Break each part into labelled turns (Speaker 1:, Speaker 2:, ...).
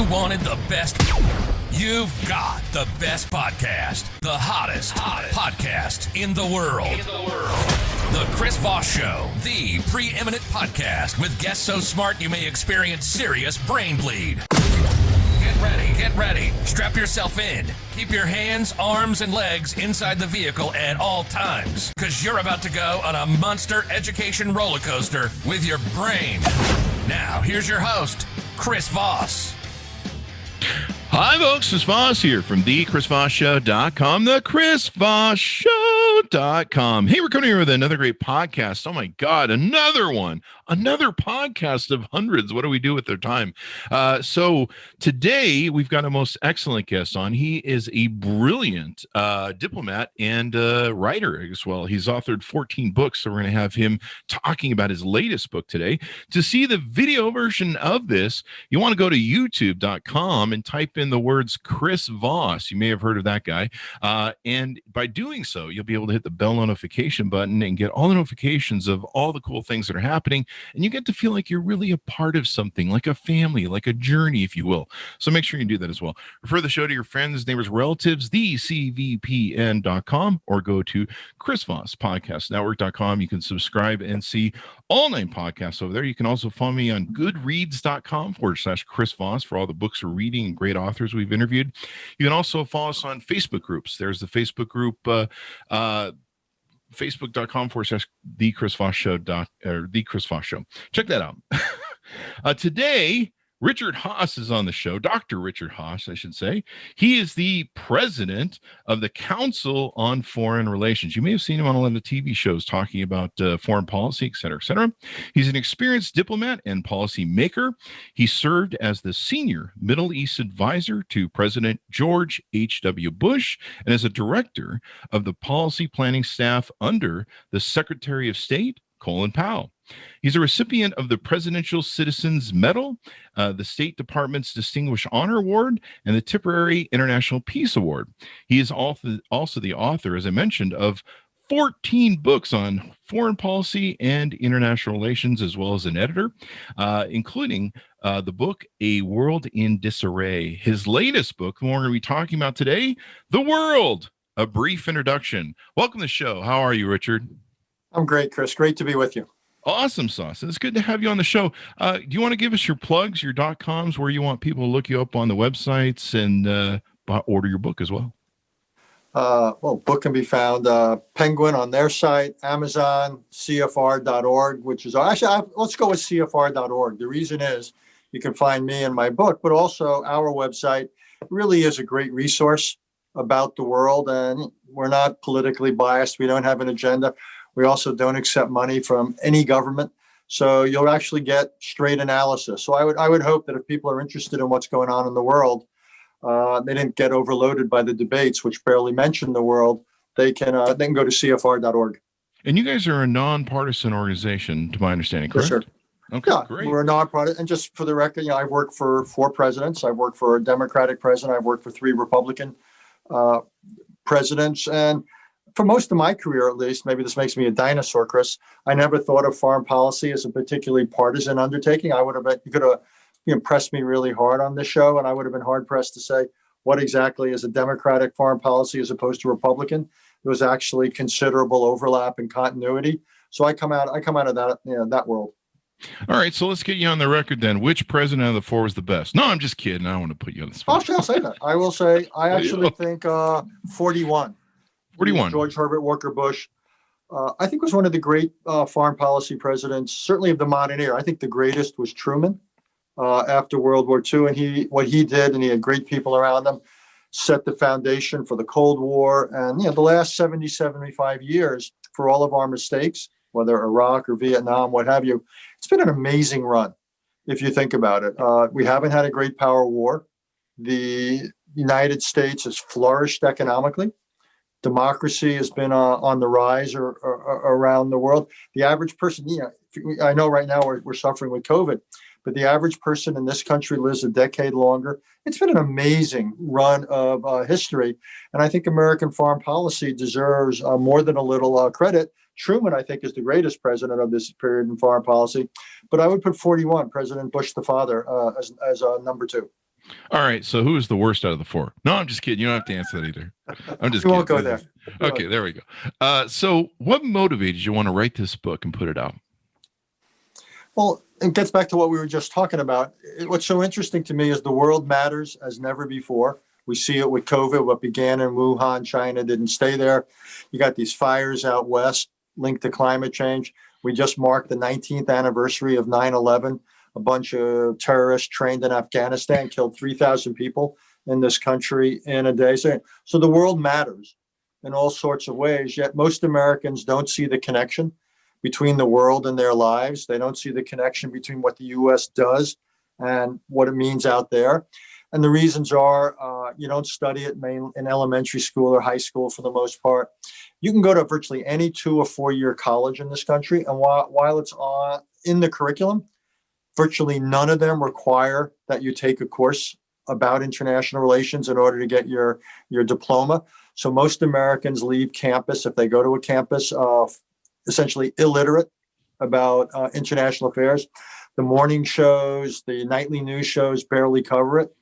Speaker 1: You wanted the best. You've got the best podcast. The hottest podcast in the world. The Chris Voss Show, the preeminent podcast with guests so smart you may experience serious brain bleed. Get ready. Strap yourself in. Keep your hands, arms, and legs inside the vehicle at all times, because you're about to go on a monster education roller coaster with your brain. Now, here's your host, Chris Voss.
Speaker 2: Hi, folks. Chris Voss here from thechrisvossshow.com, thechrisvossshow.com. Hey, we're coming here with another great podcast. Oh, my God, another one. Another podcast of hundreds. What do we do with their time? So today, we've got a most excellent guest on. He is a brilliant diplomat and writer as well. He's authored 14 books, so we're going to have him talking about his latest book today. To see the video version of this, you want to go to youtube.com and type in the words Chris Voss. You may have heard of that guy. And by doing so, you'll be able to hit the bell notification button and get all the notifications of all the cool things that are happening. And you get to feel like you're really a part of something, like a family, like a journey, if you will. So make sure you do that as well. Refer the show to your friends, neighbors, relatives, thecvpn.com, or go to chrisvosspodcastnetwork.com. You can subscribe and see all 9 podcasts over there. You can also follow me on goodreads.com/Chris Voss for all the books we're reading and great authors we've interviewed. You can also follow us on Facebook groups. There's the Facebook group, facebook.com/the Chris Voss Show or the Chris Voss Show. Check that out. Today, Richard Haass is on the show. Dr. Richard Haass, I should say. He is the president of the Council on Foreign Relations. You may have seen him on a lot of TV shows talking about foreign policy, et cetera, et cetera. He's an experienced diplomat and policy maker. He served as the senior Middle East advisor to President George H.W. Bush and as a director of the policy planning staff under the Secretary of State, Colin Powell. He's a recipient of the Presidential Citizens Medal, the State Department's Distinguished Honor Award, and the Tipperary International Peace Award. He is also the author, as I mentioned, of 14 books on foreign policy and international relations, as well as an editor, including the book, A World in Disarray. His latest book, the one we're going to be talking about today, The World, A Brief Introduction. Welcome to the show. How are you, Richard?
Speaker 3: I'm great, Chris. Great to be with you.
Speaker 2: Awesome sauce. It's good to have you on the show. Do you want to give us your plugs, your .coms, where you want people to look you up on the websites and order your book as well?
Speaker 3: Well, book can be found Penguin on their site, Amazon, CFR.org, which is actually, let's go with CFR.org. The reason is you can find me and my book, but also our website really is a great resource about the world. And we're not politically biased. We don't have an agenda. We also don't accept money from any government. So you'll actually get straight analysis. So I would hope that if people are interested in what's going on in the world, they didn't get overloaded by the debates, which barely mention the world. They can go to CFR.org.
Speaker 2: And you guys are a nonpartisan organization, to my understanding, correct?
Speaker 3: Yes, sir.
Speaker 2: Okay,
Speaker 3: yeah,
Speaker 2: great.
Speaker 3: We're a nonpartisan. And just for the record, I've worked for 4 presidents. I've worked for a Democratic president. I've worked for 3 Republican presidents. And for most of my career, at least, maybe this makes me a dinosaur, Chris, I never thought of foreign policy as a particularly partisan undertaking. You could have pressed me really hard on this show, and I would have been hard pressed to say what exactly is a Democratic foreign policy as opposed to Republican. There was actually considerable overlap and continuity. So I come out of that, that world.
Speaker 2: All right, so let's get you on the record then. Which president of the 4 was the best? No, I'm just kidding. I don't want to put you on the spot.
Speaker 3: I'll say that. I will say I actually think 41.
Speaker 2: 41.
Speaker 3: George Herbert Walker Bush, I think was one of the great foreign policy presidents, certainly of the modern era. I think the greatest was Truman after World War II. And what he did, and he had great people around him, set the foundation for the Cold War. And the last 70, 75 years, for all of our mistakes, whether Iraq or Vietnam, what have you, it's been an amazing run, if you think about it. We haven't had a great power war. The United States has flourished economically. Democracy has been on the rise around the world. The average person, I know right now we're suffering with COVID, but the average person in this country lives a decade longer. It's been an amazing run of history. And I think American foreign policy deserves more than a little credit. Truman, I think, is the greatest president of this period in foreign policy. But I would put 41, President Bush the father, as number 2.
Speaker 2: All right. So who is the worst out of the four? No, I'm just kidding. You don't have to answer that either. I'm just
Speaker 3: We
Speaker 2: kidding.
Speaker 3: won't go there.
Speaker 2: Okay, there we go. So what motivated you want to write this book and put it out?
Speaker 3: Well, it gets back to what we were just talking about. What's so interesting to me is the world matters as never before. We see it with COVID. What began in Wuhan, China, didn't stay there. You got these fires out west linked to climate change. We just marked the 19th anniversary of 9/11. A bunch of terrorists trained in Afghanistan killed 3,000 people in this country in a day. So the world matters in all sorts of ways, yet most Americans don't see the connection between the world and their lives. They don't see the connection between what the U.S. does and what it means out there. And the reasons are you don't study it in elementary school or high school for the most part. You can go to virtually any 2 or 4 year college in this country. And while it's in the curriculum, virtually none of them require that you take a course about international relations in order to get your diploma. So most Americans leave campus, if they go to a campus, essentially illiterate about international affairs. The morning shows, the nightly news shows barely cover it.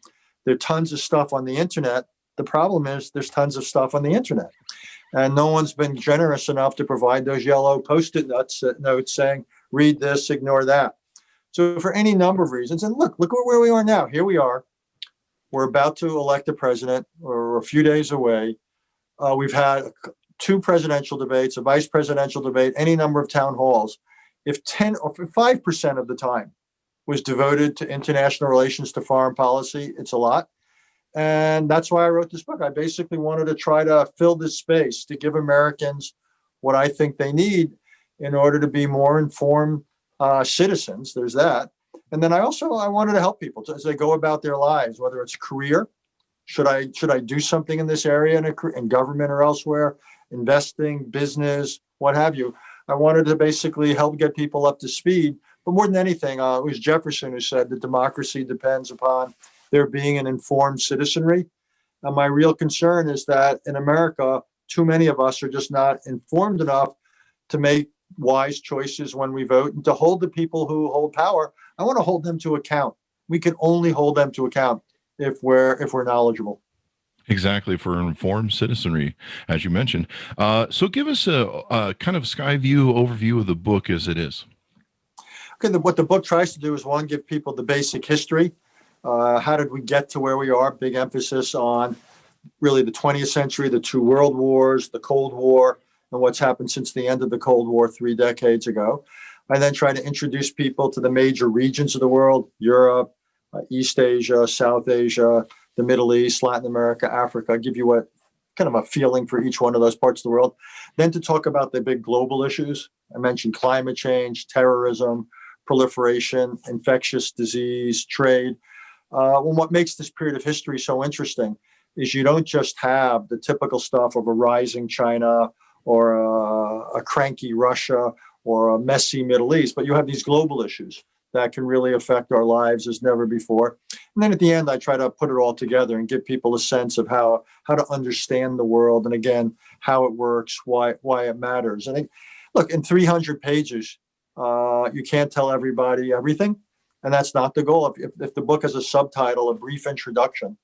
Speaker 3: There are tons of stuff on the internet. The problem is there's tons of stuff on the internet. And no one's been generous enough to provide those yellow Post-it notes saying, read this, ignore that. So for any number of reasons, and look where we are now. Here we are. We're about to elect a president. We're a few days away. We've had 2 presidential debates, a vice presidential debate, any number of town halls. If 10 or 5% of the time was devoted to international relations, to foreign policy, it's a lot. And that's why I wrote this book. I basically wanted to try to fill this space to give Americans what I think they need in order to be more informed citizens. There's that. And then I wanted to help people as they go about their lives, whether it's career. Should I do something in this area in government or elsewhere, investing, business, what have you? I wanted to basically help get people up to speed. But more than anything, it was Jefferson who said that democracy depends upon there being an informed citizenry. And my real concern is that in America, too many of us are just not informed enough to make wise choices when we vote, and to hold the people who hold power. I want to hold them to account. We can only hold them to account if we're knowledgeable.
Speaker 2: Exactly, for informed citizenry, as you mentioned. So give us a kind of sky view overview of the book as it is.
Speaker 3: Okay, what the book tries to do is, one, give people the basic history. How did we get to where we are? Big emphasis on really the 20th century, the 2 world wars, the Cold War, and what's happened since the end of the Cold War 3 decades ago. I then try to introduce people to the major regions of the world: Europe, East Asia, South Asia, the Middle East, Latin America, Africa. Give you kind of a feeling for each one of those parts of the world. Then to talk about the big global issues. I mentioned climate change, terrorism, proliferation, infectious disease, trade. What makes this period of history so interesting is you don't just have the typical stuff of a rising China or a cranky Russia or a messy Middle East, but you have these global issues that can really affect our lives as never before. And then at the end, I try to put it all together and give people a sense of how to understand the world, and again, how it works, why it matters. I think, look, in 300 pages, you can't tell everybody everything, and that's not the goal. If the book has a subtitle, a brief introduction,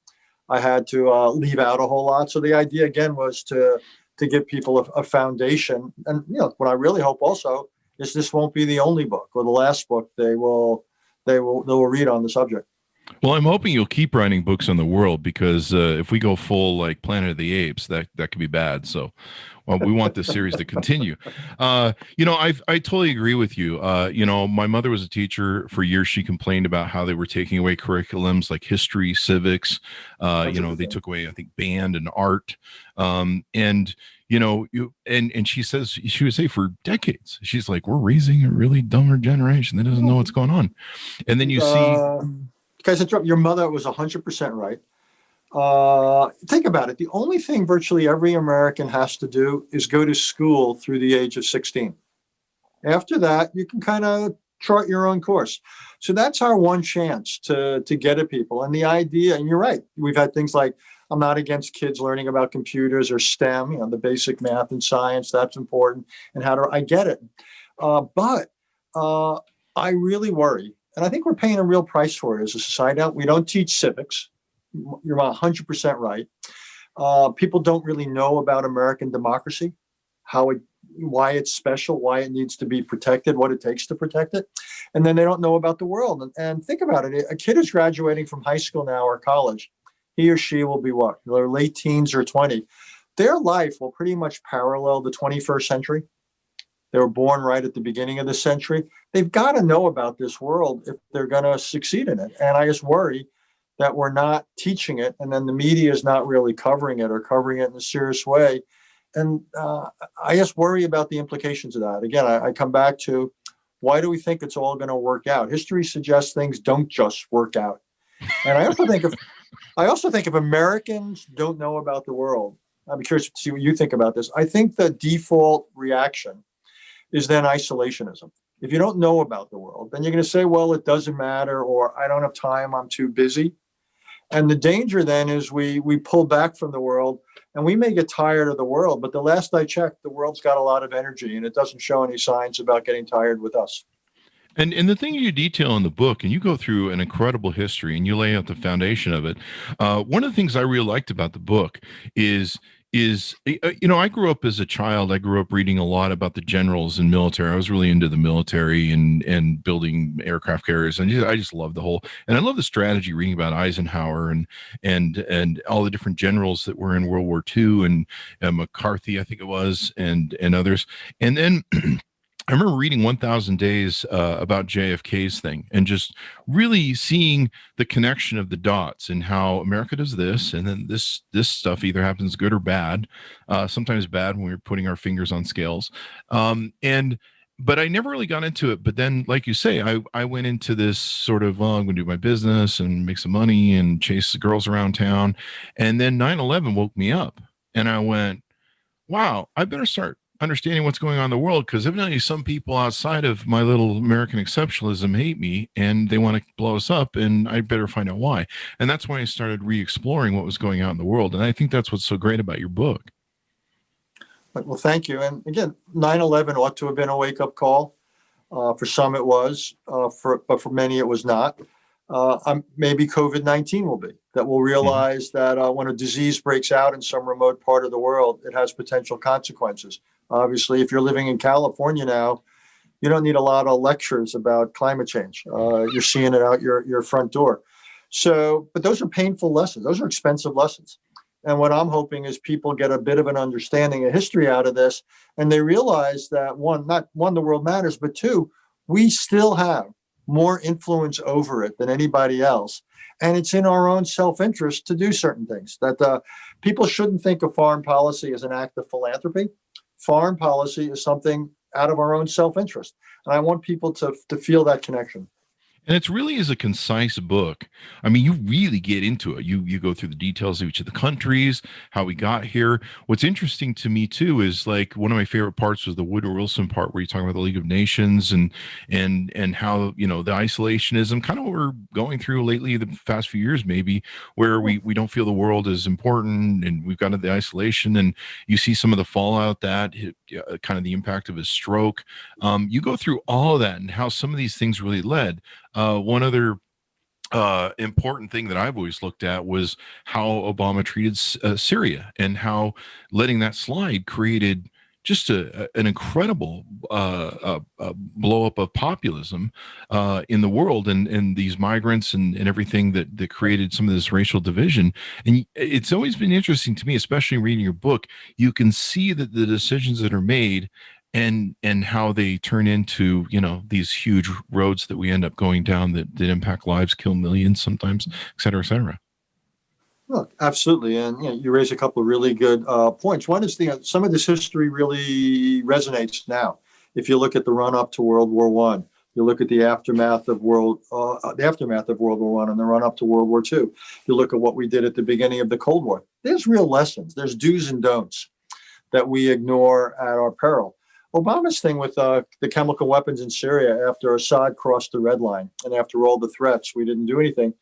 Speaker 3: I had to leave out a whole lot. So the idea again was to give people a foundation. And what I really hope also is this won't be the only book or the last book they will read on the subject.
Speaker 2: Well, I'm hoping you'll keep writing books on the world, because if we go full like Planet of the Apes, that could be bad. So we want this series to continue. I totally agree with you. My mother was a teacher for years. She complained about how they were taking away curriculums like history, civics. They took away, I think, band and art. And she would say for decades, she's like, we're raising a really dumber generation that doesn't know what's going on. And then you see.
Speaker 3: Guys, your mother was 100% right. Think about it. The only thing virtually every American has to do is go to school through the age of 16. After that, you can kind of chart your own course. So that's our one chance to get at people. And the idea, and you're right, we've had things like, I'm not against kids learning about computers or STEM, the basic math and science, that's important. And I get it. But I really worry. And I think we're paying a real price for it as a society. We don't teach civics. you're 100% right. People don't really know about American democracy, why it's special, why it needs to be protected, what it takes to protect it. And then they don't know about the world. And think about it. A kid who's graduating from high school now or college, he or she will be what? Their late teens or 20. Their life will pretty much parallel the 21st century. They were born right at the beginning of the century. They've got to know about this world if they're going to succeed in it. And I just worry that we're not teaching it, and then the media is not really covering it or covering it in a serious way. And I just worry about the implications of that. Again, I come back to, why do we think it's all going to work out? History suggests things don't just work out. And I also think if Americans don't know about the world, I'm curious to see what you think about this. I think the default reaction is then isolationism. If you don't know about the world, then you're going to say, well, it doesn't matter, or I don't have time, I'm too busy. And the danger then is we pull back from the world, and we may get tired of the world, but the last I checked, the world's got a lot of energy, and it doesn't show any signs about getting tired with us.
Speaker 2: And the thing you detail in the book, and you go through an incredible history and you lay out the foundation of it. One of the things I really liked about the book is I grew up as a child. I grew up reading a lot about the generals and military. I was really into the military and building aircraft carriers, and I just love and I love the strategy, reading about Eisenhower and all the different generals that were in World War II, and McCarthy, I think it was, and others. And then I remember reading 1000 Days about JFK's thing, and just really seeing the connection of the dots and how America does this, and then this stuff either happens good or bad, sometimes bad when we're putting our fingers on scales. But I never really got into it. But then, like you say, I went into this sort of, well, I'm going to do my business and make some money and chase the girls around town. And then 9/11 woke me up, and I went, wow, I better start understanding what's going on in the world, because evidently some people outside of my little American exceptionalism hate me and they want to blow us up, and I better find out why. And that's when I started re-exploring what was going on in the world. And I think that's what's so great about your book.
Speaker 3: Well, thank you. And again, 9/11 ought to have been a wake-up call. For some it was, but for many it was not. Maybe COVID-19 will be. That we'll realize that when a disease breaks out in some remote part of the world, it has potential consequences. Obviously, if you're living in California now, you don't need a lot of lectures about climate change. You're seeing it out your front door. So, but those are painful lessons. Those are expensive lessons. And what I'm hoping is people get a bit of an understanding of history out of this, and they realize that not one, the world matters, but two, we still have more influence over it than anybody else. And it's in our own self-interest to do certain things. That people shouldn't think of foreign policy as an act of philanthropy. Foreign policy is something out of our own self-interest. And I want people to feel that connection.
Speaker 2: And it's really is a concise book. I mean, you really get into it. You go through the details of each of the countries, how we got here. What's interesting to me too is, like, one of my favorite parts was the Woodrow Wilson part, where you talk about the League of Nations and how, the isolationism, kind of what we're going through lately, the past few years maybe, where we don't feel the world is important, and we've got the isolation, and you see some of the fallout that kind of the impact of a stroke. You go through all of that and how some of these things really led. One other important thing that I've always looked at was how Obama treated Syria, and how letting that slide created just an incredible blow up of populism in the world, and these migrants and everything that created some of this racial division. And it's always been interesting to me, especially reading your book. You can see that the decisions that are made and how they turn into, these huge roads that we end up going down that impact lives, kill millions sometimes, et cetera, et cetera.
Speaker 3: Look, absolutely. And you raise a couple of really good points. One is some of this history really resonates now. If you look at the run up to World War I, you look at the aftermath of World War I and the run up to World War II. You look at what we did at the beginning of the Cold War. There's real lessons. There's do's and don'ts that we ignore at our peril. Obama's thing with the chemical weapons in Syria, after Assad crossed the red line and after all the threats, we didn't do anything.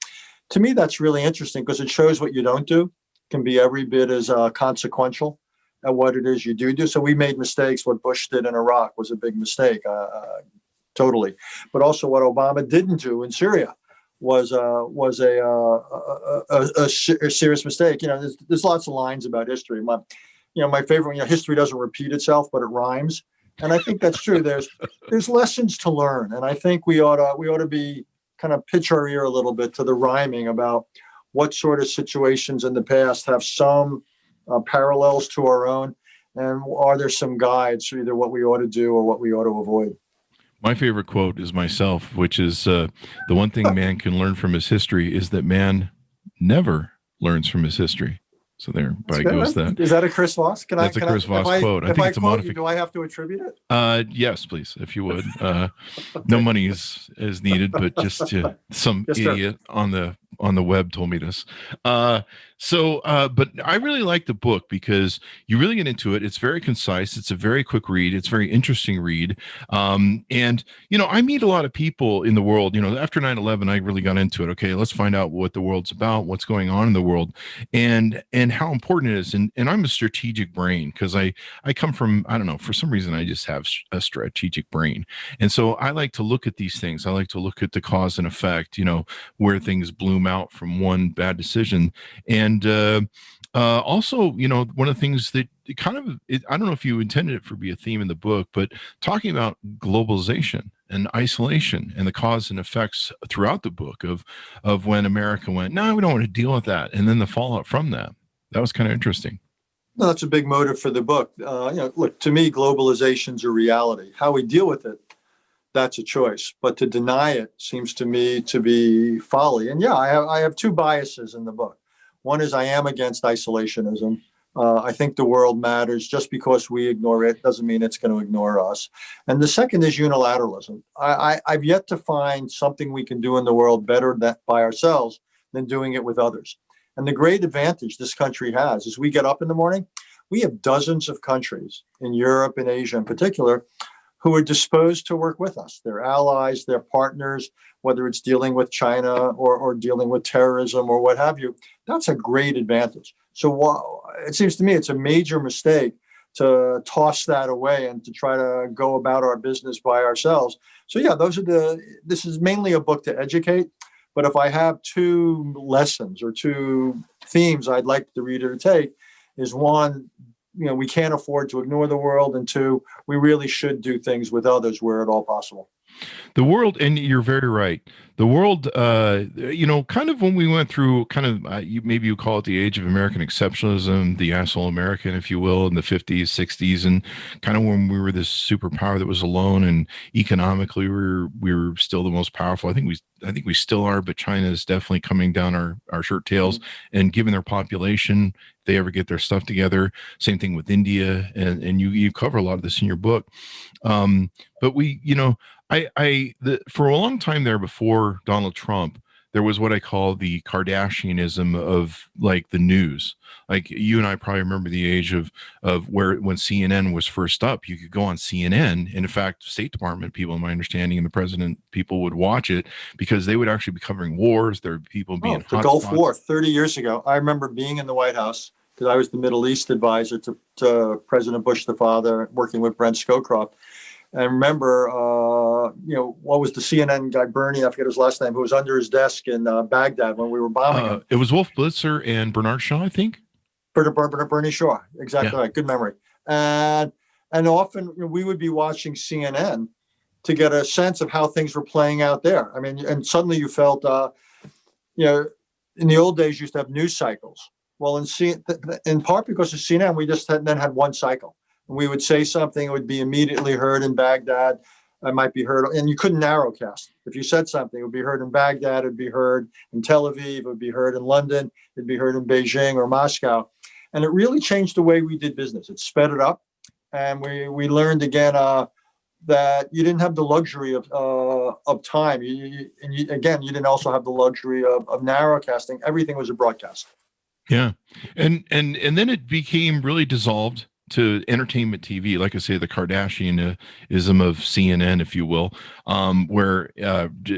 Speaker 3: To me, that's really interesting, because it shows what you don't do can be every bit as consequential at what it is you do. So we made mistakes. What Bush did in Iraq was a big mistake, totally. But also what Obama didn't do in Syria a serious mistake. There's lots of lines about history. My favorite, history doesn't repeat itself, but it rhymes. And I think that's true. There's lessons to learn. And I think we ought to be kind of pitch our ear a little bit to the rhyming about what sort of situations in the past have some parallels to our own. And are there some guides for either what we ought to do or what we ought to avoid?
Speaker 2: My favorite quote is myself, which is the one thing man can learn from his history is that man never learns from his history. So there, by goes that.
Speaker 3: Is that a Chris Voss?
Speaker 2: That's a Chris Voss quote. I think it's a modification.
Speaker 3: Do I have to attribute it?
Speaker 2: Yes, please, if you would. No money is needed, but just some idiot on the web told me this. But I really like the book because you really get into it. It's very concise. It's a very quick read. It's a very interesting read. And I meet a lot of people in the world. After 9/11, I really got into it. Okay, let's find out what the world's about, what's going on in the world, and how important it is. And I'm a strategic brain because I come from, I don't know, for some reason I just have a strategic brain, and so I like to look at these things. I like to look at the cause and effect. Where things bloom out from one bad decision. And also, one of the things that I don't know if you intended it to be a theme in the book, but talking about globalization and isolation and the cause and effects throughout the book of when America went, no, we don't want to deal with that. And then the fallout from that. That was kind of interesting.
Speaker 3: No, that's a big motive for the book. Look, to me, globalization's a reality. How we deal with it, that's a choice. But to deny it seems to me to be folly. And yeah, I have two biases in the book. One is I am against isolationism. I think the world matters. Just because we ignore it doesn't mean it's going to ignore us. And the second is unilateralism. I've yet to find something we can do in the world better by ourselves than doing it with others. And the great advantage this country has is we get up in the morning, we have dozens of countries in Europe and Asia in particular who are disposed to work with us. They're allies, they're partners, whether it's dealing with China or dealing with terrorism or what have you. That's a great advantage. So it seems to me it's a major mistake to toss that away and to try to go about our business by ourselves. So yeah, this is mainly a book to educate. But if I have two lessons or two themes I'd like the reader to take is one, we can't afford to ignore the world. And two, we really should do things with others where at all possible.
Speaker 2: The world, and you're very right. The world, kind of when we went through maybe you call it the age of American exceptionalism, the asshole American, if you will, in the 50s, 60s, and kind of when we were this superpower that was alone and economically we were still the most powerful. I think we still are, but China is definitely coming down our shirt tails. Mm-hmm. And given their population, if they ever get their stuff together, same thing with India, and you cover a lot of this in your book. But for a long time there before Donald Trump, there was what I call the Kardashianism of like the news. Like you and I probably remember the age of when CNN was first up, you could go on CNN. And in fact, State Department people, in my understanding, and the president people would watch it because they would actually be covering wars. There would be people being
Speaker 3: the Gulf War 30 years ago. I remember being in the White House because I was the Middle East advisor to President Bush, the father, working with Brent Scowcroft. And remember, what was the CNN guy, Bernie, I forget his last name, who was under his desk in Baghdad when we were bombing him.
Speaker 2: It was Wolf Blitzer and Bernard Shaw, I think.
Speaker 3: Bernie Shaw, exactly right. Good memory. And often we would be watching CNN to get a sense of how things were playing out there. I mean, and suddenly you felt, in the old days, you used to have news cycles. Well, in part because of CNN, we just then had one cycle. We would say something, it would be immediately heard in Baghdad. It might be heard, and you couldn't narrowcast. If you said something, it would be heard in Baghdad, it would be heard in Tel Aviv, it would be heard in London, it'd be heard in Beijing or Moscow. And it really changed the way we did business. It sped it up. And we learned again that you didn't have the luxury of time. You didn't also have the luxury of narrowcasting. Everything was a broadcast.
Speaker 2: Yeah. And then it became really dissolved to entertainment TV, like I say, the Kardashianism of CNN, if you will, where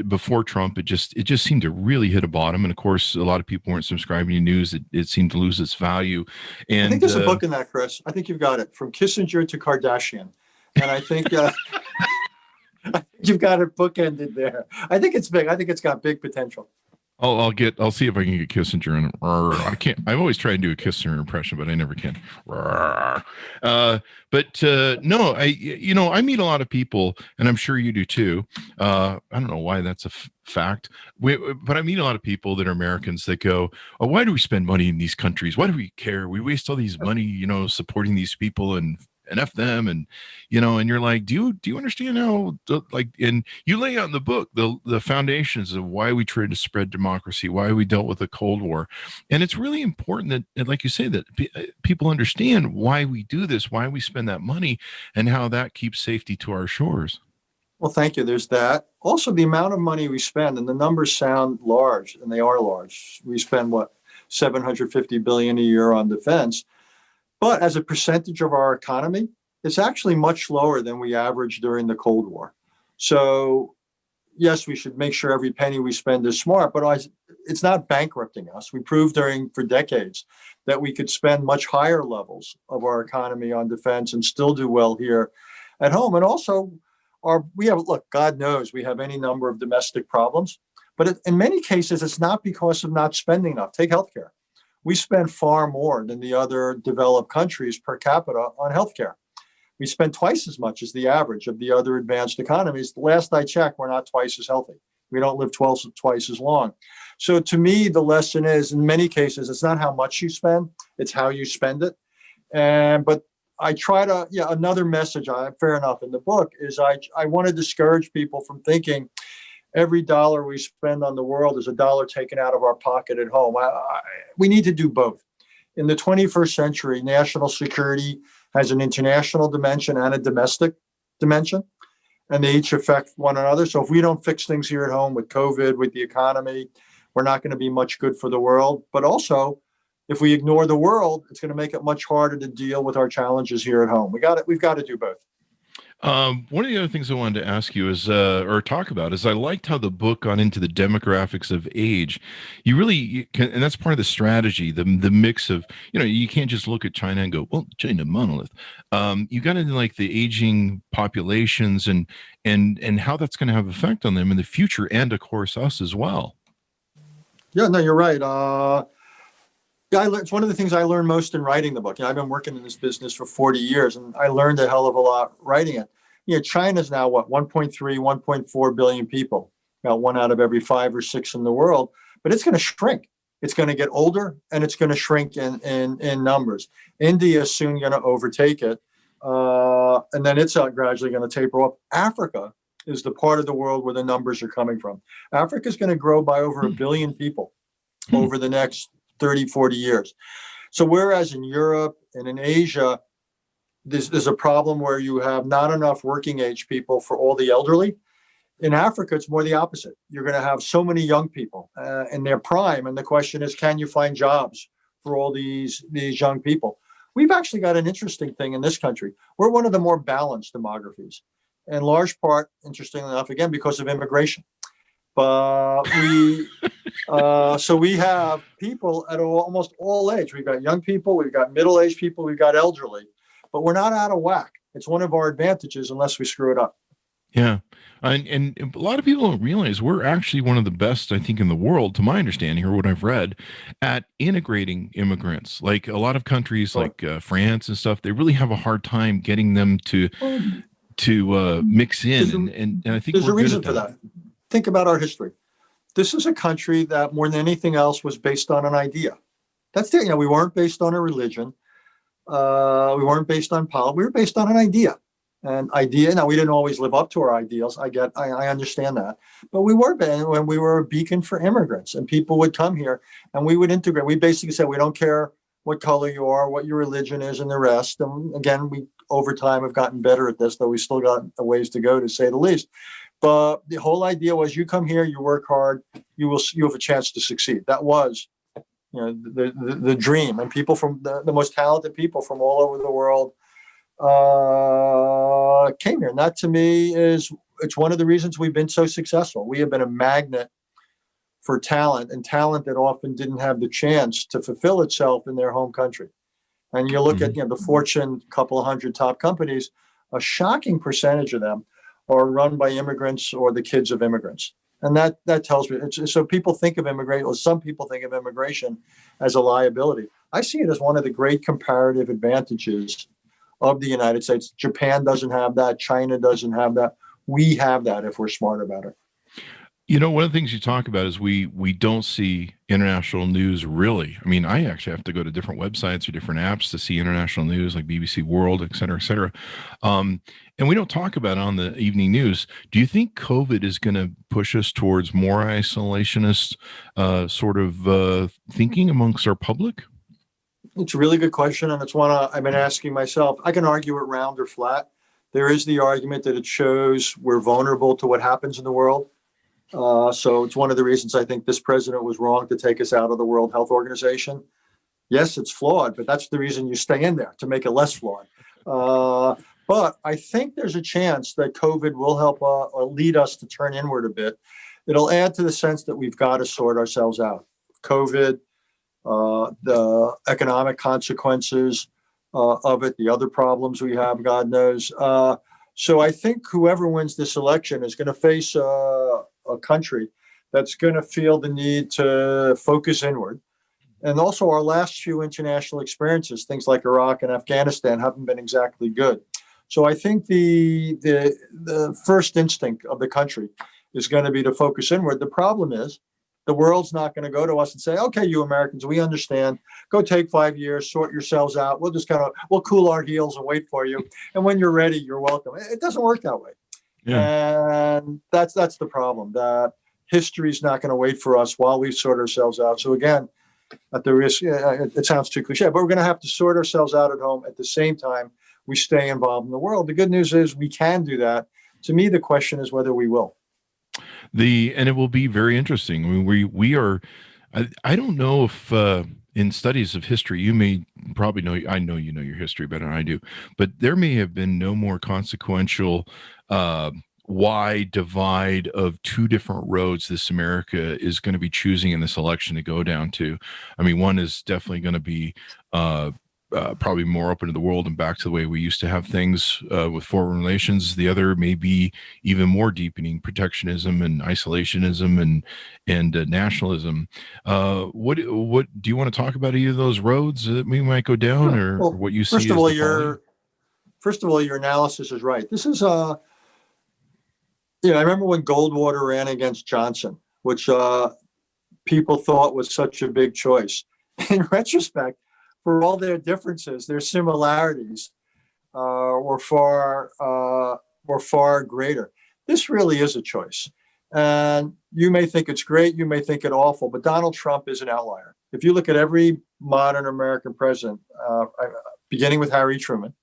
Speaker 2: before Trump, it just seemed to really hit a bottom. And of course, a lot of people weren't subscribing to news. It seemed to lose its value. And
Speaker 3: I think there's a book in that, Chris. I think you've got it, From Kissinger to Kardashian. And I think You've got it bookended there. I think it's big. I think it's got big potential.
Speaker 2: I'll see if I can get Kissinger in. I can't. I've always tried to do a Kissinger impression, but I never can. No, I meet a lot of people, and I'm sure you do too. I don't know why that's a fact, but I meet a lot of people that are Americans that go, "Oh, why do we spend money in these countries? Why do we care? We waste all these money, supporting these people and F them." And and you're like, do you understand how and you lay out in the book the foundations of why we tried to spread democracy, why we dealt with the Cold War. And it's really important that, like you say, that people understand why we do this, why we spend that money, and how that keeps safety to our shores.
Speaker 3: Well, thank you. There's that. Also, the amount of money we spend, and the numbers sound large, and they are large. We spend $750 billion a year on defense. But as a percentage of our economy, it's actually much lower than we averaged during the Cold War. So, yes, we should make sure every penny we spend is smart, but it's not bankrupting us. We proved for decades that we could spend much higher levels of our economy on defense and still do well here at home. And also, God knows we have any number of domestic problems, but in many cases, it's not because of not spending enough. Take healthcare. We spend far more than the other developed countries per capita on healthcare. We spend twice as much as the average of the other advanced economies. The last I checked, we're not twice as healthy. We don't live twice as long. So to me, the lesson is, in many cases, it's not how much you spend, it's how you spend it. But I try to, another message, fair enough, in the book is I want to discourage people from thinking every dollar we spend on the world is a dollar taken out of our pocket at home. We need to do both. In the 21st century, national security has an international dimension and a domestic dimension, and they each affect one another. So if we don't fix things here at home with COVID, with the economy, we're not going to be much good for the world. But also, if we ignore the world, it's going to make it much harder to deal with our challenges here at home. We've got to do both.
Speaker 2: One of the other things I wanted to ask you is, or talk about, is I liked how the book got into the demographics of age. You really can, and that's part of the strategy, the mix of, you can't just look at China and go, well, China monolith. You got into like the aging populations and how that's going to have effect on them in the future, and of course us as well.
Speaker 3: Yeah, no, you're right. It's one of the things I learned most in writing the book. I've been working in this business for 40 years, and I learned a hell of a lot writing it. China's now 1.3, 1.4 billion people, about 1 out of every 5 or 6 in the world, but it's going to shrink. It's going to get older, and it's going to shrink in numbers. India is soon going to overtake it, and then it's gradually going to taper off. Africa is the part of the world where the numbers are coming from. Africa is going to grow by over 1 billion people over the next 30, 40 years. So whereas in Europe and in Asia, there's a problem where you have not enough working age people for all the elderly. In Africa, it's more the opposite. You're going to have so many young people in their prime. And the question is, can you find jobs for all these young people? We've actually got an interesting thing in this country. We're one of the more balanced demographies, in large part, interestingly enough, again, because of immigration. But so we have people at almost all age. We've got young people, we've got middle-aged people, we've got elderly, but we're not out of whack. It's one of our advantages unless we screw it up.
Speaker 2: Yeah. And a lot of people don't realize we're actually one of the best, I think, in the world, to my understanding, or what I've read, at integrating immigrants. Like a lot of countries like France and stuff, they really have a hard time getting them to mix in. And I think
Speaker 3: there's a reason for that. Think about our history. This is a country that more than anything else was based on an idea. That's it. We weren't based on a religion. We weren't based on politics. We were based on an idea. Now we didn't always live up to our ideals. I understand that, but we were a beacon for immigrants, and people would come here and we would integrate. We basically said, we don't care what color you are, what your religion is, and the rest. And again, we over time have gotten better at this, though we still got a ways to go, to say the least. But the whole idea was, you come here, you work hard, you have a chance to succeed. That was, the dream. And people from the most talented people from all over the world came here. And that, to me, it's one of the reasons we've been so successful. We have been a magnet for talent, and talent that often didn't have the chance to fulfill itself in their home country. And you look at the Fortune couple of hundred top companies, a shocking percentage of them are run by immigrants or the kids of immigrants. And that tells me, so people think of immigration, or some people think of immigration as a liability. I see it as one of the great comparative advantages of the United States. Japan doesn't have that. China doesn't have that. We have that if we're smart about it.
Speaker 2: You know, one of the things you talk about is we don't see international news really. I mean, I actually have to go to different websites or different apps to see international news like BBC World, et cetera, et cetera. And we don't talk about it on the evening news. Do you think COVID is going to push us towards more isolationist sort of thinking amongst our public?
Speaker 3: It's a really good question, and it's one I've been asking myself. I can argue it round or flat. There is the argument that it shows we're vulnerable to what happens in the world. So it's one of the reasons I think this president was wrong to take us out of the World Health Organization. Yes, it's flawed, but that's the reason you stay in there, to make it less flawed. But I think there's a chance that COVID will help or lead us to turn inward a bit. It'll add to the sense that we've got to sort ourselves out. COVID, the economic consequences of it, the other problems we have, God knows. So I think whoever wins this election is going to face a country that's going to feel the need to focus inward. And also our last few international experiences, things like Iraq and Afghanistan, haven't been exactly good. So I think the first instinct of the country is going to be to focus inward. The problem is the world's not going to go to us and say, okay, you Americans, we understand. Go take 5 years, sort yourselves out. We'll cool our heels and wait for you. And when you're ready, you're welcome. It doesn't work that way. Yeah. And that's the problem, that history's not going to wait for us while we sort ourselves out. So again, at the risk, it sounds too cliche, but we're going to have to sort ourselves out at home at the same time we stay involved in the world. The good news is we can do that. To me, the question is whether we will.
Speaker 2: And it will be very interesting. I mean, we are, I don't know if in studies of history, you may probably know, I know you know your history better than I do, but there may have been no more consequential wide divide of two different roads this America is going to be choosing in this election to go down to. I mean, one is definitely going to be probably more open to the world and back to the way we used to have things with foreign relations. The other may be even more deepening protectionism and isolationism and nationalism. What do you want to talk about either of those roads that we might go down, or what you see?
Speaker 3: First of all, your analysis is right. This is I remember when Goldwater ran against Johnson, which people thought was such a big choice. In retrospect, for all their differences, their similarities were far greater. This really is a choice. And you may think it's great, you may think it awful, but Donald Trump is an outlier. If you look at every modern American president, beginning with Harry Truman,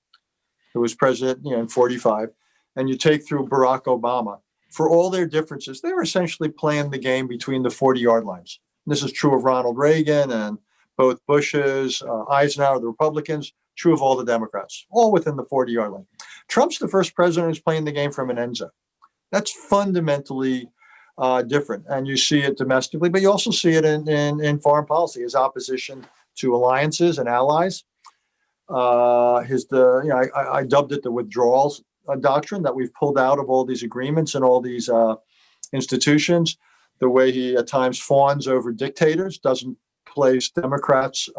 Speaker 3: who was president in 45, and you take through Barack Obama, for all their differences, they were essentially playing the game between the 40-yard lines. And this is true of Ronald Reagan and both Bushes, Eisenhower, the Republicans, true of all the Democrats, all within the 40-yard line. Trump's the first president who's playing the game from an end zone. That's fundamentally different. And you see it domestically, but you also see it in foreign policy, his opposition to alliances and allies. I dubbed it the withdrawals doctrine, that we've pulled out of all these agreements and all these institutions. The way he at times fawns over dictators, doesn't place Democrats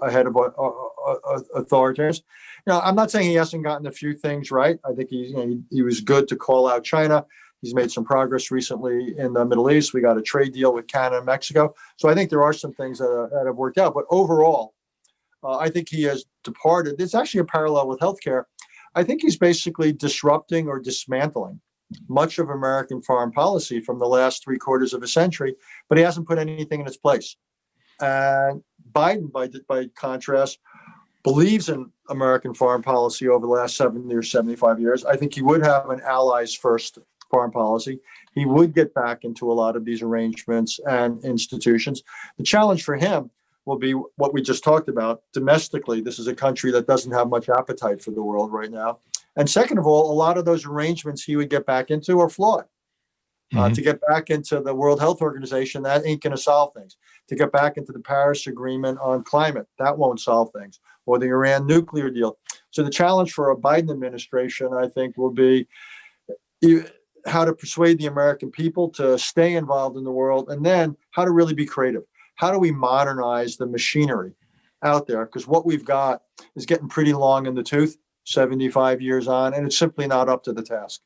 Speaker 3: ahead of authoritarians. I'm not saying he hasn't gotten a few things right. I think he was good to call out China. He's made some progress recently in the Middle East. We got a trade deal with Canada and Mexico. So I think there are some things that have worked out. But overall, I think he has departed. It's actually a parallel with healthcare. I think he's basically disrupting or dismantling much of American foreign policy from the last 3/4 of a century, but he hasn't put anything in its place. And Biden, by contrast, believes in American foreign policy over the last 75 years. I think he would have an allies first foreign policy. He would get back into a lot of these arrangements and institutions. The challenge for him will be what we just talked about. Domestically, this is a country that doesn't have much appetite for the world right now. And second of all, a lot of those arrangements he would get back into are flawed. To get back into the World Health Organization, that ain't going to solve things. To get back into the Paris Agreement on climate, that won't solve things. Or the Iran nuclear deal. So the challenge for a Biden administration, I think, will be how to persuade the American people to stay involved in the world, and then how to really be creative. How do we modernize the machinery out there? Because what we've got is getting pretty long in the tooth, 75 years on, and it's simply not up to the task.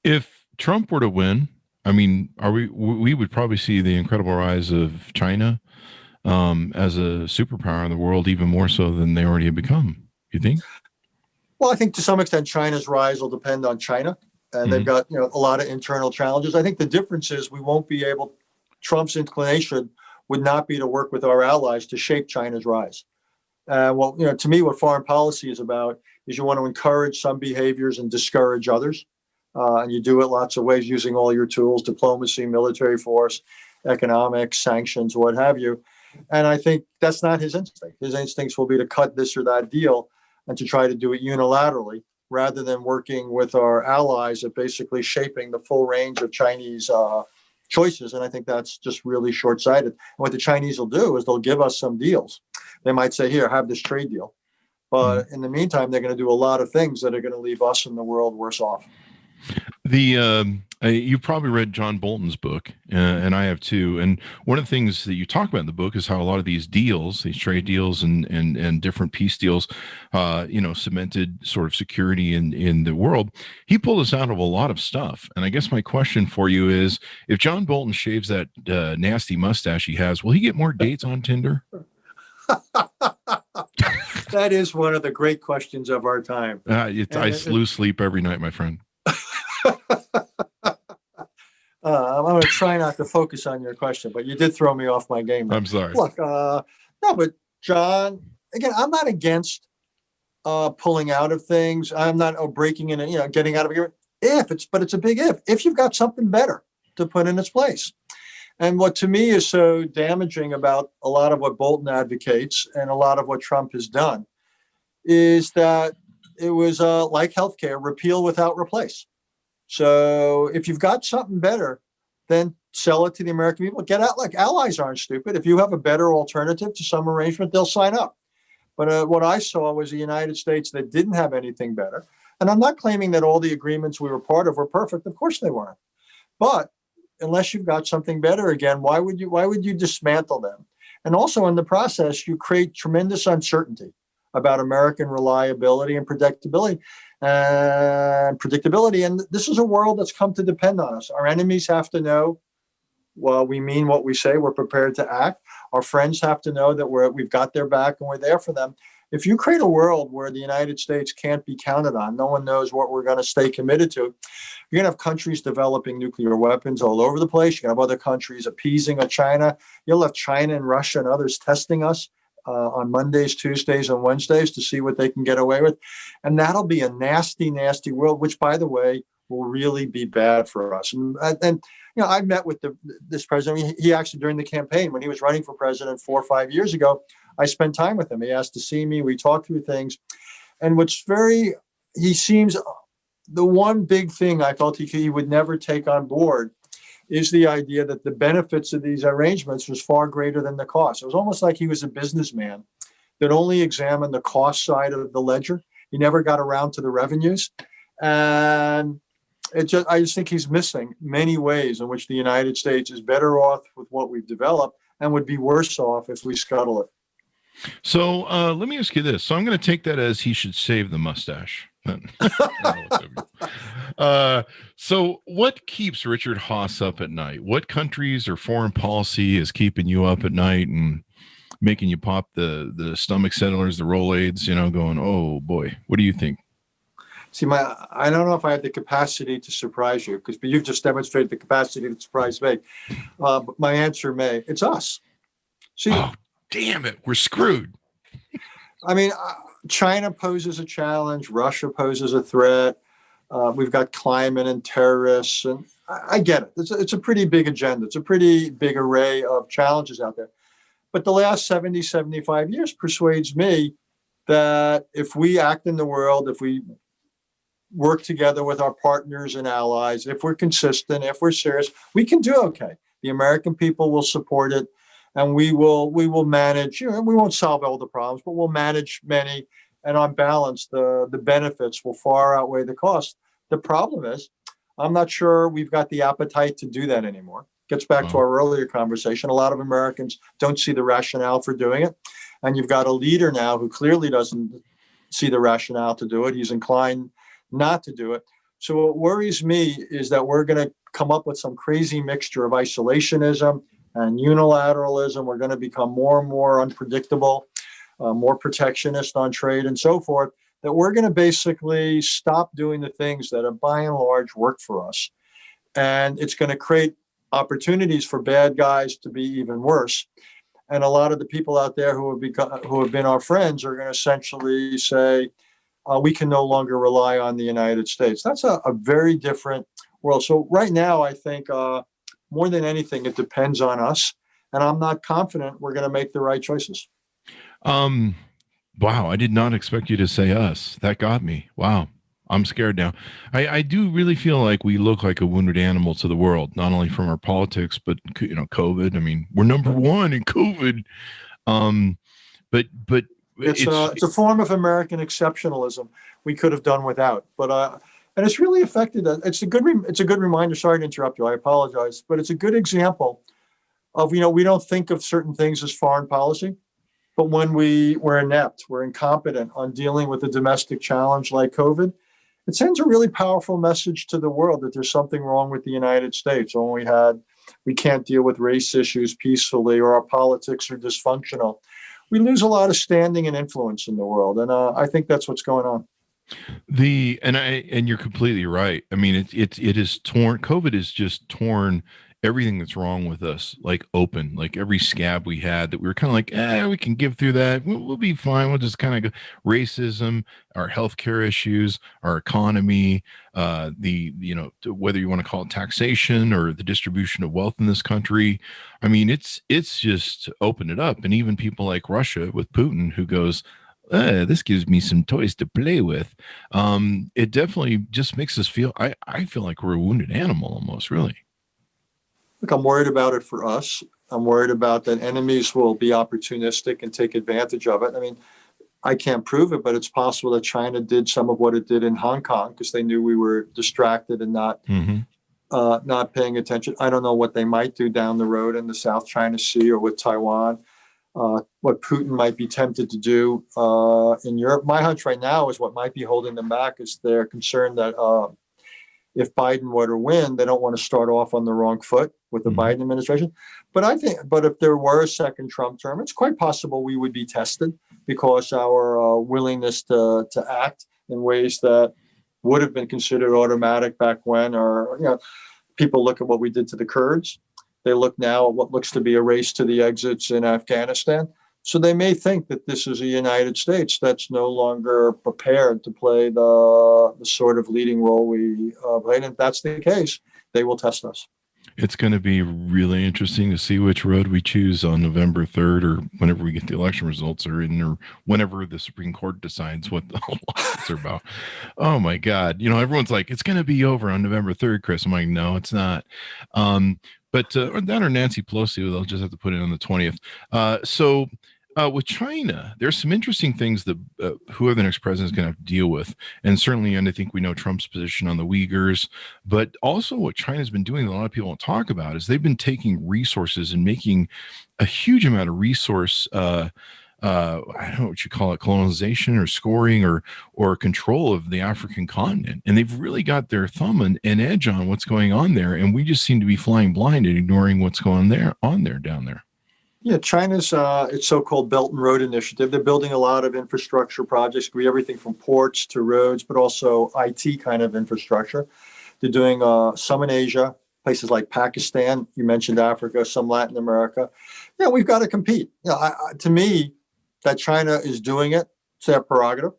Speaker 2: If Trump were to win, I mean, we would probably see the incredible rise of China as a superpower in the world, even more so than they already have become. You think?
Speaker 3: Well, I think to some extent China's rise will depend on China, and they've got a lot of internal challenges. I think the difference is we won't be able. Trump's inclination would not be to work with our allies to shape China's rise. Well, to me, what foreign policy is about is you want to encourage some behaviors and discourage others. And you do it lots of ways using all your tools, diplomacy, military force, economics, sanctions, what have you. And I think that's not his instinct. His instincts will be to cut this or that deal and to try to do it unilaterally rather than working with our allies at basically shaping the full range of Chinese choices. And I think that's just really short-sighted. And what the Chinese will do is they'll give us some deals. They might say, here, have this trade deal. But in the meantime, they're going to do a lot of things that are going to leave us and the world worse off.
Speaker 2: You've probably read John Bolton's book, and I have too. And one of the things that you talk about in the book is how a lot of these deals, these trade deals and different peace deals, cemented sort of security in the world. He pulled us out of a lot of stuff. And I guess my question for you is, if John Bolton shaves that nasty mustache he has, will he get more dates on Tinder?
Speaker 3: That is one of the great questions of our time.
Speaker 2: I lose sleep every night, my friend.
Speaker 3: I'm going to try not to focus on your question, but you did throw me off my game.
Speaker 2: I'm sorry.
Speaker 3: Look, no, but John, again, I'm not against pulling out of things. I'm not breaking in and getting out of agreement. But it's a big if. If you've got something better to put in its place. And what to me is so damaging about a lot of what Bolton advocates and a lot of what Trump has done is that it was like healthcare, repeal without replace. So if you've got something better, then sell it to the American people. Get out. Like, allies aren't stupid. If you have a better alternative to some arrangement, they'll sign up. But what I saw was a United States that didn't have anything better. And I'm not claiming that all the agreements we were part of were perfect. Of course they weren't. But unless you've got something better, again, why would you dismantle them? And also in the process, you create tremendous uncertainty about American reliability and predictability. And this is a world that's come to depend on us. Our enemies have to know, well, we mean what we say. We're prepared to act. Our friends have to know that we've got their back and we're there for them. If you create a world where the United States can't be counted on, no one knows what we're going to stay committed to, you're going to have countries developing nuclear weapons all over the place. You're going to have other countries appeasing China. You'll have China and Russia and others testing us on Mondays, Tuesdays, and Wednesdays to see what they can get away with. And that'll be a nasty, nasty world, which, by the way, will really be bad for us. And I met with this president. He actually, during the campaign, when he was running for president 4 or 5 years ago, I spent time with him. He asked to see me. We talked through things. And he seems, the one big thing I felt he would never take on board is the idea that the benefits of these arrangements was far greater than the cost. It was almost like he was a businessman that only examined the cost side of the ledger. He never got around to the revenues. And I just think he's missing many ways in which the United States is better off with what we've developed and would be worse off if we scuttle it.
Speaker 2: So let me ask you this. So I'm going to take that as he should save the mustache. So what keeps Richard Haass up at night? What countries or foreign policy is keeping you up at night and making you pop the stomach settlers, the Rolaids, going, oh boy, what do you think?
Speaker 3: See, I don't know if I have the capacity to surprise you, but you've just demonstrated the capacity to surprise me. But my answer it's us. See,
Speaker 2: oh, damn it, we're screwed.
Speaker 3: I mean, China poses a challenge. Russia poses a threat. We've got climate and terrorists. And I get it. It's a pretty big agenda. It's a pretty big array of challenges out there. But the last 70, 75 years persuades me that if we act in the world, if we work together with our partners and allies, if we're consistent, if we're serious, we can do okay. The American people will support it. And we will manage, we won't solve all the problems, but we'll manage many. And on balance, the benefits will far outweigh the cost. The problem is I'm not sure we've got the appetite to do that anymore. Gets back to our earlier conversation. A lot of Americans don't see the rationale for doing it. And you've got a leader now who clearly doesn't see the rationale to do it. He's inclined not to do it. So what worries me is that we're going to come up with some crazy mixture of isolationism and unilateralism. We're going to become more and more unpredictable, more protectionist on trade and so forth, that we're going to basically stop doing the things that have by and large worked for us. And it's going to create opportunities for bad guys to be even worse. And a lot of the people out there who have been our friends are going to essentially say, we can no longer rely on the United States. That's a very different world. So right now, I think more than anything, it depends on us. And I'm not confident we're going to make the right choices.
Speaker 2: Wow. I did not expect you to say us. That got me. Wow. I'm scared now. I do really feel like we look like a wounded animal to the world, not only from our politics, but, COVID. I mean, we're number one in COVID. But
Speaker 3: it's a form of American exceptionalism we could have done without. But and it's really affected. It's a good reminder. Sorry to interrupt you. I apologize, but it's a good example of we don't think of certain things as foreign policy, but when we're inept, we're incompetent on dealing with a domestic challenge like COVID, it sends a really powerful message to the world that there's something wrong with the United States. When we can't deal with race issues peacefully, or our politics are dysfunctional, we lose a lot of standing and influence in the world. And I think that's what's going on.
Speaker 2: And you're completely right. I mean, it is torn. COVID has just torn everything that's wrong with us, like open, like every scab we had that we were kind of like, we can give through that. We'll be fine. We'll just kind of go. Racism, our healthcare issues, our economy, whether you want to call it taxation or the distribution of wealth in this country. I mean, it's just opened it up. And even people like Russia with Putin, who goes, this gives me some toys to play with. It definitely just makes us feel, I feel like we're a wounded animal almost, really.
Speaker 3: Look, I'm worried about it for us. I'm worried about that enemies will be opportunistic and take advantage of it. I mean, I can't prove it, but it's possible that China did some of what it did in Hong Kong because they knew we were distracted and not paying attention. I don't know what they might do down the road in the South China Sea or with Taiwan, what Putin might be tempted to do in Europe. My hunch right now is what might be holding them back is they're concerned that if Biden were to win, they don't want to start off on the wrong foot with the Biden administration. But if there were a second Trump term, it's quite possible we would be tested because our willingness to act in ways that would have been considered automatic back when, or people look at what we did to the Kurds. They look now at what looks to be a race to the exits in Afghanistan. So they may think that this is a United States that's no longer prepared to play the sort of leading role we played. And if that's the case, they will test us.
Speaker 2: It's going to be really interesting to see which road we choose on November 3rd or whenever we get the election results or whenever the Supreme Court decides what the lawsuits are about. Oh, my God. Everyone's like, it's going to be over on November 3rd, Chris. I'm like, no, it's not. But that or Nancy Pelosi, they'll just have to put it on the 20th. So with China, there's some interesting things that whoever the next president is going to have to deal with. And certainly, and I think we know Trump's position on the Uyghurs, but also what China's been doing that a lot of people don't talk about is they've been taking resources and making a huge amount of resource I don't know what you call it, colonization or scoring or control of the African continent. And they've really got their thumb and edge on what's going on there. And we just seem to be flying blind and ignoring what's going on down there.
Speaker 3: Yeah, China's its so-called Belt and Road Initiative. They're building a lot of infrastructure projects, it could be everything from ports to roads, but also IT kind of infrastructure. They're doing some in Asia, places like Pakistan. You mentioned Africa, some Latin America. Yeah, we've got to compete. To me, that China is doing it, it's their prerogative.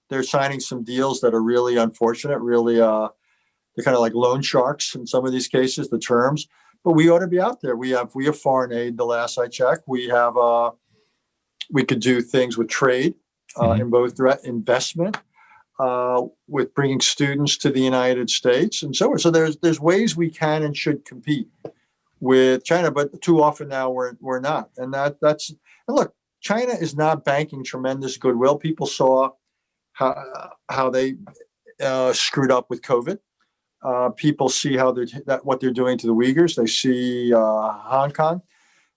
Speaker 3: They're signing some deals that are really unfortunate, really, they're kind of like loan sharks in some of these cases, the terms. But we ought to be out there. We have foreign aid. The last I checked, we could do things with trade, in both investment, with bringing students to the United States, and so on. So there's ways we can and should compete with China, but too often now we're not. And that's look, China is not banking tremendous goodwill. People saw how they screwed up with COVID. People see what they're doing to the Uyghurs. They see Hong Kong.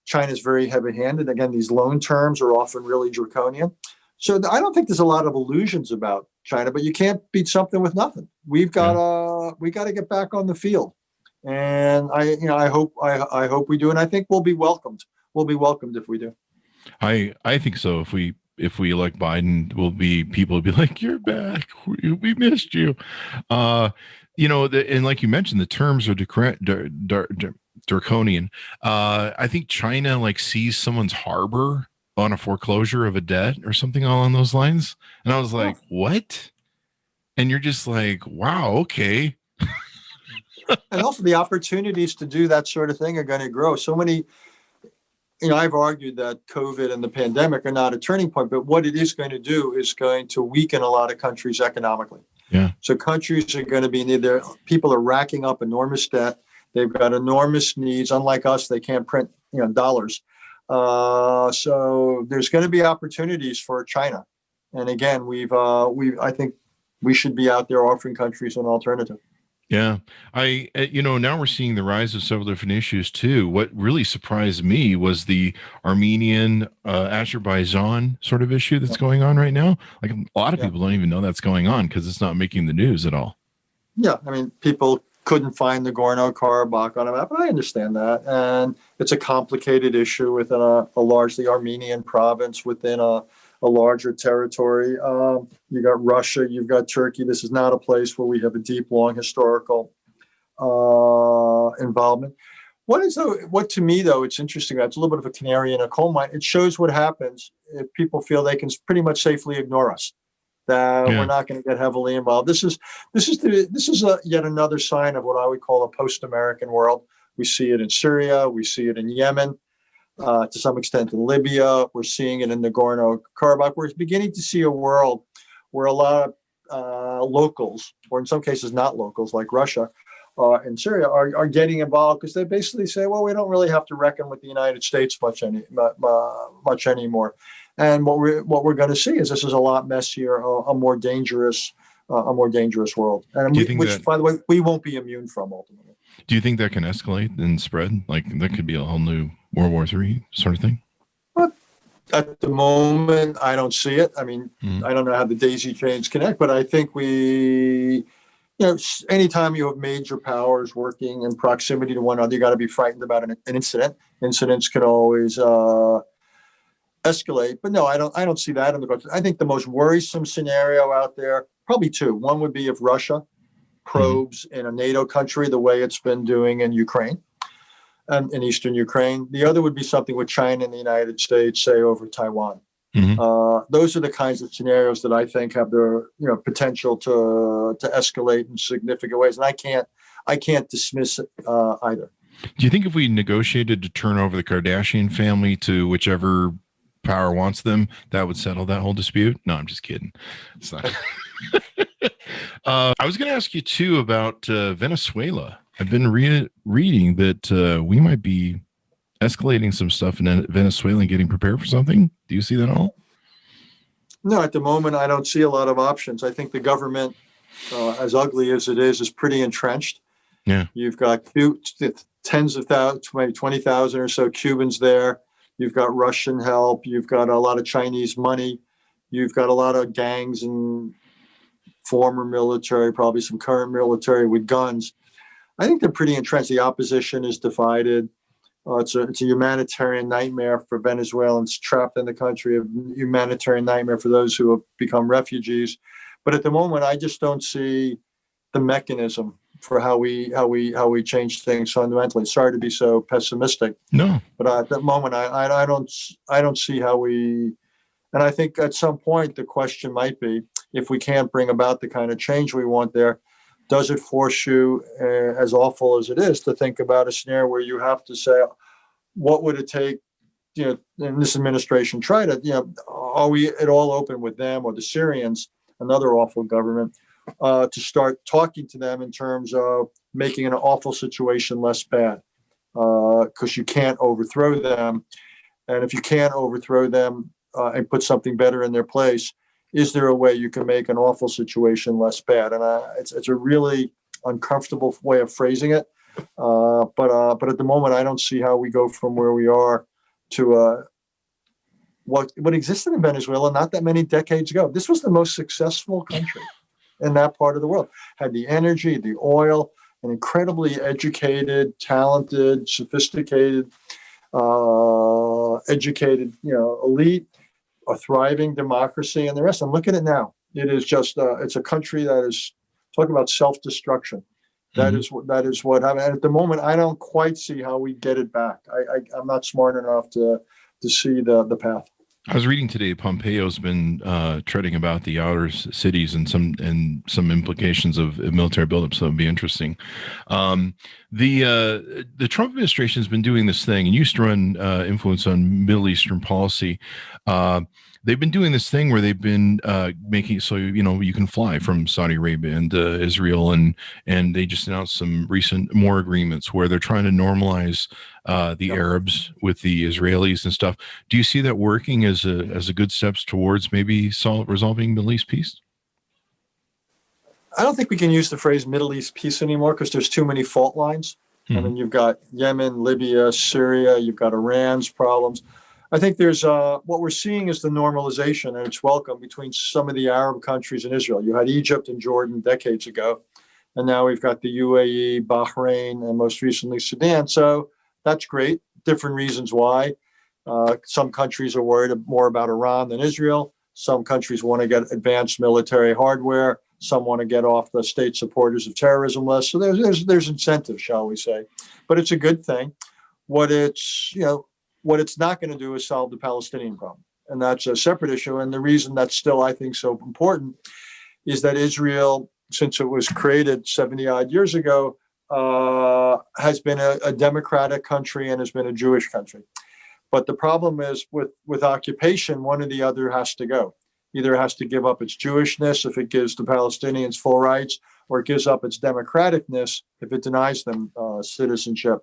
Speaker 3: China's very heavy-handed. Again, these loan terms are often really draconian. So I don't think there's a lot of illusions about China, but you can't beat something with nothing. We got to get back on the field, and I hope we do, and I think we'll be welcomed. We'll be welcomed if we do.
Speaker 2: I think so. If we elect Biden, people will be like, "You're back. We missed you." And like you mentioned, the terms are draconian. I think China like sees someone's harbor on a foreclosure of a debt or something along those lines, and I was like, "What?" And you're just like, "Wow, okay."
Speaker 3: And also, the opportunities to do that sort of thing are going to grow. So many. I've argued that COVID and the pandemic are not a turning point, but what it is going to do is going to weaken a lot of countries economically.
Speaker 2: Yeah.
Speaker 3: So countries are going to be people are racking up enormous debt. They've got enormous needs. Unlike us, they can't print, dollars. So there's going to be opportunities for China. And again, I think we should be out there offering countries an alternative.
Speaker 2: Yeah. Now we're seeing the rise of several different issues too. What really surprised me was the Armenian, Azerbaijan sort of issue that's going on right now. Like a lot of people don't even know that's going on because it's not making the news at all. Yeah.
Speaker 3: I mean, people couldn't find the Nagorno-Karabakh on a map, but I understand that. And it's a complicated issue within a largely Armenian province within a larger territory. You got Russia, you've got Turkey. This is not a place where we have a deep, long historical involvement. What to me, though, it's interesting. It's a little bit of a canary in a coal mine. It shows what happens if people feel they can pretty much safely ignore us, that we're not going to get heavily involved. This is yet another sign of what I would call a post-American world. We see it in Syria. We see it in Yemen. To some extent in Libya. We're seeing it in Nagorno-Karabakh. We're beginning to see a world where a lot of locals, or in some cases not locals, like Russia and Syria, are getting involved because they basically say, well, we don't really have to reckon with the United States much anymore. And what we're going to see is this is a lot messier, a more dangerous world, and by the way, we won't be immune from ultimately.
Speaker 2: Do you think that can escalate and spread? Like that could be a whole new World War III sort of thing?
Speaker 3: But at the moment, I don't see it. I mean, I don't know how the daisy chains connect, but I think anytime you have major powers working in proximity to one another, you got to be frightened about an incident. Incidents can always escalate, but no, I don't see that in the book. I think the most worrisome scenario out there, probably two. One would be if Russia probes in a NATO country the way it's been doing in Ukraine and in eastern Ukraine. The other would be something with China and the United States, say, over Taiwan. Those are the kinds of scenarios that I think have the potential to escalate in significant ways, and I can't dismiss it either.
Speaker 2: Do you think if we negotiated to turn over the Kardashian family to whichever power wants them, that would settle that whole dispute? No, I'm just kidding. It's not. I was going to ask you too about Venezuela. I've been reading that we might be escalating some stuff in Venezuela and getting prepared for something. Do you see that at all?
Speaker 3: No, at the moment, I don't see a lot of options. I think the government, as ugly as it is pretty entrenched.
Speaker 2: Yeah.
Speaker 3: You've got tens of thousands, maybe 20,000 or so Cubans there. You've got Russian help. You've got a lot of Chinese money. You've got a lot of gangs and former military, probably some current military with guns. I think they're pretty entrenched. The opposition is divided. It's a humanitarian nightmare for Venezuelans trapped in the country, a humanitarian nightmare for those who have become refugees. But at the moment, I just don't see the mechanism for how we change things fundamentally. Sorry to be so pessimistic.
Speaker 2: No,
Speaker 3: but at that moment, I don't see how we. And I think at some point the question might be, if we can't bring about the kind of change we want there, does it force you, as awful as it is, to think about a scenario where you have to say, what would it take? And this administration tried it. Are we at all open with them or the Syrians, another awful government, to start talking to them in terms of making an awful situation less bad? Because you can't overthrow them, and if you can't overthrow them and put something better in their place, is there a way you can make an awful situation less bad? And it's a really uncomfortable way of phrasing it. But at the moment, I don't see how we go from where we are to what existed in Venezuela not that many decades ago. This was the most successful country in that part of the world. Had the energy, the oil, an incredibly educated, talented, sophisticated, elite, a thriving democracy, and the rest. And look at it now. It is just it's a country that is talking about self-destruction. That is what happened. And at the moment, I don't quite see how we get it back. I'm not smart enough to see the path.
Speaker 2: I was reading today, Pompeo's been treading about the outer cities and some implications of military buildup, so it'd be interesting. The Trump administration has been doing this thing and used to run influence on Middle Eastern policy. They've been doing this thing where they've been making so you can fly from Saudi Arabia into Israel, and they just announced some recent more agreements where they're trying to normalize the Arabs with the Israelis and stuff. Do you see that working as a good steps towards maybe resolving Middle East peace?
Speaker 3: I don't think we can use the phrase Middle East peace anymore because there's too many fault lines. I mean, you've got Yemen, Libya, Syria, you've got Iran's problems. I think there's what we're seeing is the normalization, and it's welcome, between some of the Arab countries and Israel. You had Egypt and Jordan decades ago, and now we've got the UAE, Bahrain, and most recently Sudan. So that's great. Different reasons why. Some countries are worried more about Iran than Israel. Some countries want to get advanced military hardware. Some want to get off the state supporters of terrorism list. So there's incentives, shall we say. But it's a good thing. What it's not going to do is solve the Palestinian problem. And that's a separate issue. And the reason that's still, I think, so important is that Israel, since it was created 70 odd years ago, has been a democratic country and has been a Jewish country. But the problem is with occupation, one or the other has to go. Either it has to give up its Jewishness if it gives the Palestinians full rights, or it gives up its democraticness if it denies them citizenship.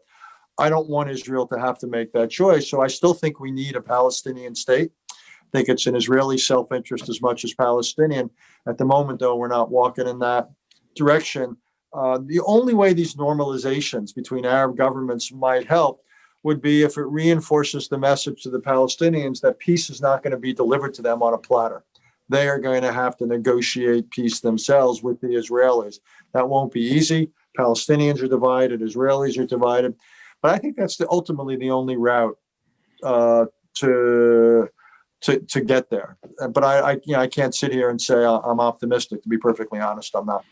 Speaker 3: I don't want Israel to have to make that choice. So I still think we need a Palestinian state. I think it's in Israeli self-interest as much as Palestinian. At the moment, though, we're not walking in that direction. The only way these normalizations between Arab governments might help would be if it reinforces the message to the Palestinians that peace is not going to be delivered to them on a platter. They are going to have to negotiate peace themselves with the Israelis. That won't be easy. Palestinians are divided. Israelis are divided. But I think that's ultimately the only route to get there. But I can't sit here and say I'm optimistic. To be perfectly honest, I'm not.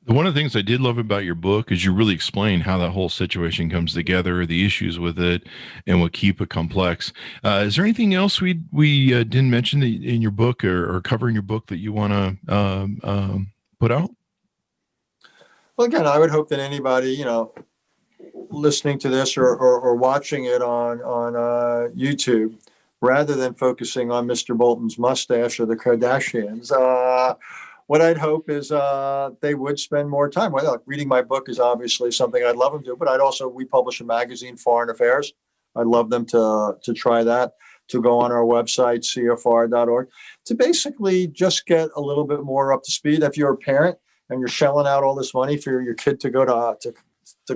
Speaker 2: One of the things I did love about your book is you really explain how that whole situation comes together, the issues with it, and what keep it complex. Is there anything else we didn't mention in your book or cover in your book that you want to put out?
Speaker 3: Well, again, I would hope that anybody, listening to this or watching it on YouTube, rather than focusing on Mr. Bolton's mustache or the Kardashians, what I'd hope is they would spend more time. Well, reading my book is obviously something I'd love them to, but we publish a magazine, Foreign Affairs. I'd love them to try that, to go on our website, cfr.org, to basically just get a little bit more up to speed. If you're a parent and you're shelling out all this money for your kid to go to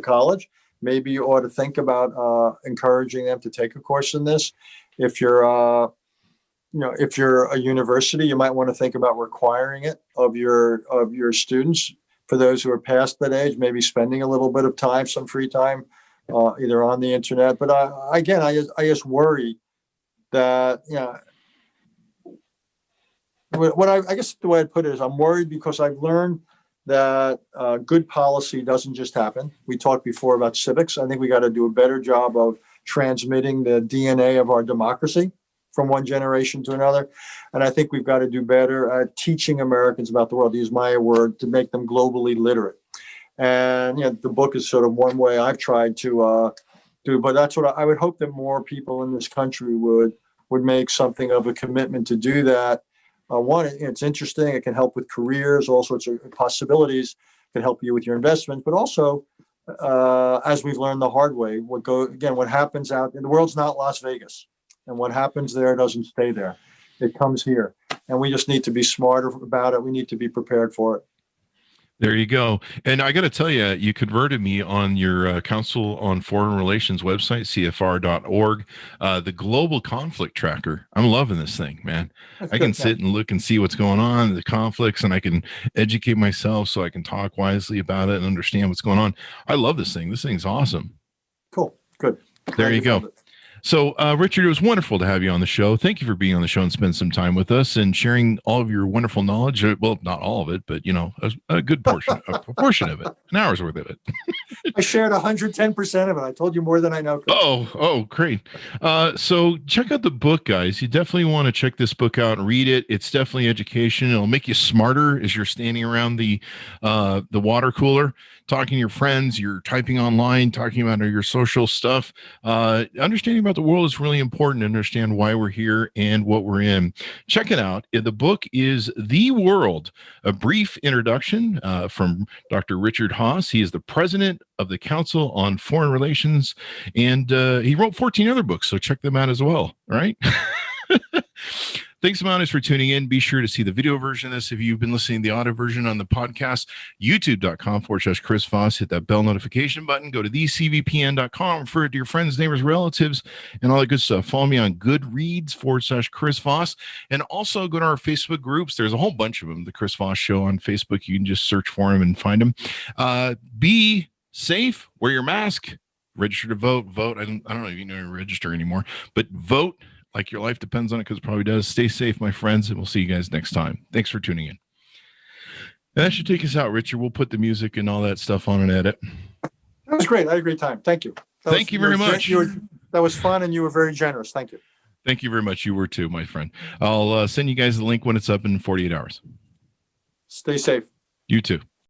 Speaker 3: college, maybe you ought to think about encouraging them to take a course in this. If you're a university, you might want to think about requiring it of your students. For those who are past that age, maybe spending a little bit of time, some free time, either on the internet. But I just worry that, I guess the way I'd put it is I'm worried because I've learned that good policy doesn't just happen. We talked before about civics. I think we got to do a better job of transmitting the DNA of our democracy from one generation to another. And I think we've got to do better at teaching Americans about the world, to use my word, to make them globally literate. And the book is sort of one way I've tried to do, but that's what I would hope that more people in this country would make something of a commitment to do that. One, it's interesting. It can help with careers, all sorts of possibilities. It can help you with your investments, but also, as we've learned the hard way, what happens out in the world's not Las Vegas. And what happens there doesn't stay there. It comes here. And we just need to be smarter about it. We need to be prepared for it.
Speaker 2: There you go. And I got to tell you, you converted me on your Council on Foreign Relations website, cfr.org, the Global Conflict Tracker. I'm loving this thing, man. I can sit and look and see what's going on, the conflicts, and I can educate myself so I can talk wisely about it and understand what's going on. I love this thing. This thing's awesome.
Speaker 3: Cool. Good.
Speaker 2: There you go. So, Richard, it was wonderful to have you on the show. Thank you for being on the show and spending some time with us and sharing all of your wonderful knowledge. Well, not all of it, but, a good portion, a proportion of it, an hour's worth of it.
Speaker 3: I shared 110% of it. I told you more than I know.
Speaker 2: Oh, great. So check out the book, guys. You definitely want to check this book out and read it. It's definitely education. It'll make you smarter as you're standing around the water cooler, talking to your friends, you're typing online, talking about your social stuff. Understanding about the world is really important to understand why we're here and what we're in. Check it out. The book is The World, a brief introduction from Dr. Richard Haass. He is the president of the Council on Foreign Relations, and he wrote 14 other books, so check them out as well, right? Thanks, Mounties, for tuning in. Be sure to see the video version of this if you've been listening to the audio version on the podcast. YouTube.com/Chris Voss. Hit that bell notification button. Go to thecvpn.com. Refer to your friends, neighbors, relatives, and all that good stuff. Follow me on Goodreads/Chris Voss. And also go to our Facebook groups. There's a whole bunch of them. The Chris Voss Show on Facebook. You can just search for them and find them. Be safe. Wear your mask. Register to vote. Vote. I don't know if you know how to register anymore, but vote like your life depends on it, because it probably does. Stay safe, my friends, and we'll see you guys next time. Thanks for tuning in. And that should take us out, Richard. We'll put the music and all that stuff on an edit.
Speaker 3: That was great. I had a great time. Thank you.
Speaker 2: Thank you very much.
Speaker 3: That was fun, and you were very generous. Thank you.
Speaker 2: Thank you very much. You were too, my friend. I'll send you guys the link when it's up in 48 hours.
Speaker 3: Stay safe.
Speaker 2: You too.